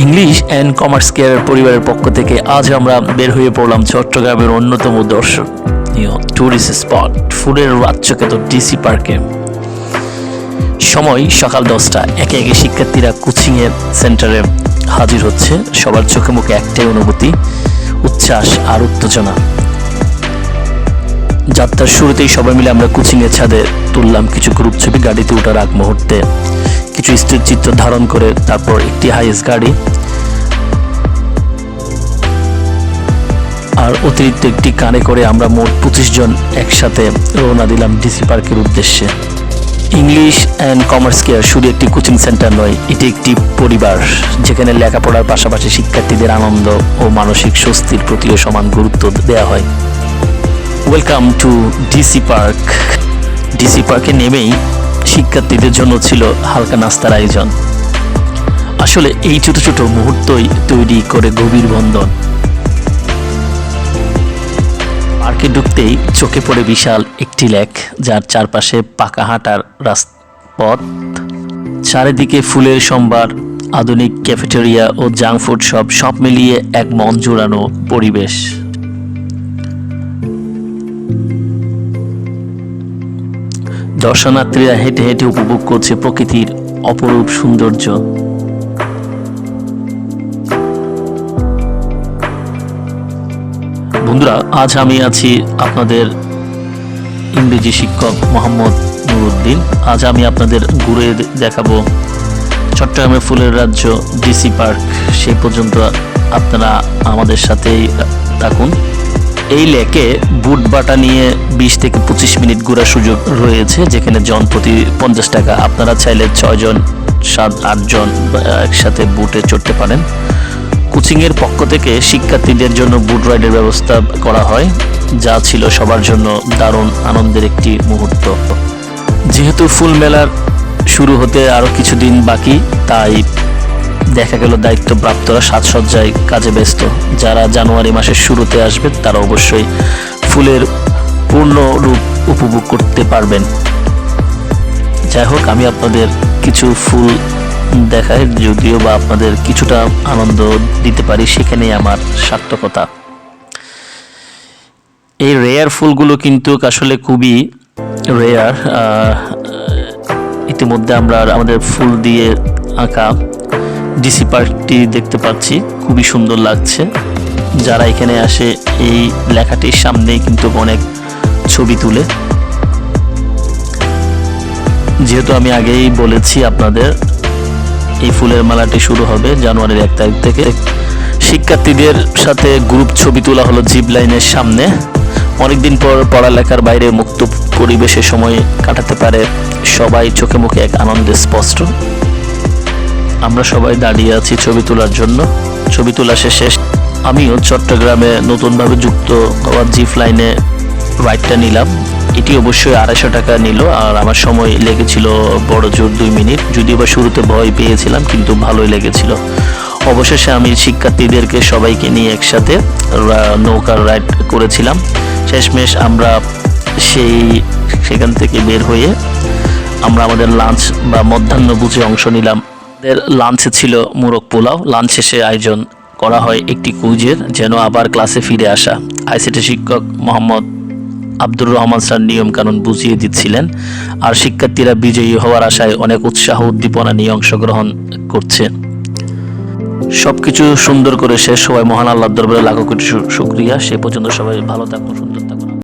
English and commerce care পরিবারের পক্ষ থেকে আজ আমরা বের হয়ে পড়লাম চট্টগ্রামের অন্যতম দর্শনীয় ট্যুরিস্ট স্পট ফুলের রাজ্যখ্যাত ডিসি পার্কে। সময় সকাল 10টা। একে একে শিক্ষার্থীরা কোচিংয়ের সেন্টারে হাজির হচ্ছে। সবার চোখে মুখে একটাই অনুভূতি, উচ্ছ্বাস আর উত্তেজনা। যাত্রার শুরুতেই সবাই মিলে আমরা কোচিংয়ের ছাদে তুললাম কিছু গ্রুপ ছবি। গাড়িতে ওঠার আগ মুহূর্তে কিছু স্থির চিত্র ধারণ করে তারপর একটি হাইস গাড়ি আর অতিরিক্ত একটি কানে করে আমরা মোট 25 জন একসাথে রওনা দিলাম ডিসি পার্কের উদ্দেশ্যে। ইংলিশ অ্যান্ড কমার্স কেয়ার শুধু একটি কোচিং সেন্টার নয়, এটি একটি পরিবার যেখানে লেখাপড়ার পাশাপাশি শিক্ষার্থীদের আনন্দ ও মানসিক স্বস্তির প্রতিও সমান গুরুত্ব দেওয়া হয়। Welcome to DC park. DC পার্কে নেমেই শিক্ষার্থীদের জন্য ছিল হালকা নাস্তার আয়োজন। আসলে এই ছোট ছোট মুহূর্তই তৈরি করে গভীর বন্ধন। পার্কে ঢুকতেই চোখে পড়ে বিশাল একটি লেক, যার চারপাশে পাকা হাঁটার রাজপথ। চারিদিকে ফুলের সম্ভার, আধুনিক ক্যাফেটেরিয়া ও জাঙ্ক ফুড সব মিলিয়ে এক মন জোড়ানো পরিবেশ। দর্শনার্থীরা হেঁটে হেঁটে উপভোগ করছে প্রকৃতির অপরূপ সৌন্দর্য। বন্ধুরা, আজ আমি আছি আপনাদের ইংরেজি শিক্ষক মোহাম্মদ নুরুদ্দিন। আজ আমি আপনাদের ঘুরে দেখাবো চট্টগ্রামের ফুলের রাজ্য ডিসি পার্ক। সেই পর্যন্ত আপনারা আমাদের সাথেই থাকুন। এই লেকে বুট বাটা নিয়ে 20 থেকে 25 মিনিট ঘোরার সুযোগ রয়েছে, যেখানে জন প্রতি 50 টাকা। আপনারা চাইলে 6 জন 7-8 জন একসাথে বুটে চড়তে পারেন। কোচিংয়ের পক্ষ থেকে শিক্ষার্থীদের জন্য বুট রাইডের ব্যবস্থা করা হয়, যা ছিল সবার জন্য দারুণ আনন্দের একটি মুহূর্ত। যেহেতু ফুল মেলার শুরু হতে আরও কিছুদিন বাকি, তাই দেখা গেল দায়িত্বপ্রাপ্তরা সাজসজ্জায় কাজে ব্যস্ত। যারা জানুয়ারি মাসের শুরুতে আসবে তারা অবশ্যই ফুলের পূর্ণ রূপ উপভোগ করতে পারবেন। যাই হোক, আমি আপনাদের কিছু ফুল দেখাই, যদিও বা আপনাদের কিছুটা আনন্দ দিতে পারি, সেখানেই আমার সার্থকতা। এই রেয়ার ফুলগুলো কিন্তু আসলে খুবই রেয়ার। ইতিমধ্যে আমরা আমাদের ফুল দিয়ে আঁকা ডিসি পার্কটি দেখতে পাচ্ছি, খুবই সুন্দর লাগছে। যারা এখানে আসে এই লেখাটির সামনেই কিন্তু অনেক ছবি তুলে। যেহেতু আমি আগেই বলেছি আপনাদের, এই ফুলের মেলাটি শুরু হবে জানুয়ারির 1 তারিখ থেকে। শিক্ষার্থীদের সাথে গ্রুপ ছবি তোলা হলো জিপ লাইনের সামনে। অনেকদিন পর পড়ালেখার বাইরে মুক্ত পরিবেশে সময় কাটাতে পারে সবাই, চোখে মুখে এক আনন্দ স্পষ্ট। আমরা সবাই দাঁড়িয়ে আছি ছবি তোলার জন্য। ছবি তোলা শেষে আমিও চট্টগ্রামে নতুনভাবে যুক্ত হওয়া জিপ লাইনে রাইডটা নিলাম। এটি অবশ্যই 250 টাকা নিল, আর আমার সময় লেগেছিল বড় জোর 2 মিনিট। যদিও বা শুরুতে ভয় পেয়েছিলাম, কিন্তু ভালোই লেগেছিল। অবশেষে আমি শিক্ষার্থীদেরকে সবাইকে নিয়ে একসাথে নৌকার রাইড করেছিলাম। শেষমেশ আমরা সেখান থেকে বের হয়ে আমরা আমাদের লাঞ্চ বা মধ্যাহ্নভোজে অংশ নিলাম। লাঞ্চে ছিল মোরগ পোলাও। লাঞ্চ শেষে আয়োজন করা হয় একটি কুইজের, যেন আবার ক্লাসে ফিরে আসা। আইসিটি শিক্ষক মোহাম্মদ আব্দুর রহমান স্যার নিয়ম কানুন বুঝিয়ে দিচ্ছিলেন, আর শিক্ষার্থীরা বিজয়ী হওয়ার আশায় অনেক উৎসাহ উদ্দীপনা নিয়ে অংশগ্রহণ করছে। সবকিছু সুন্দর করে শেষ হওয়ায় মহান আল্লাহর দরবারে লাখো কোটি শুকরিয়া। সে পর্যন্ত সবাই ভালো থাকুন, সুন্দর থাকুন।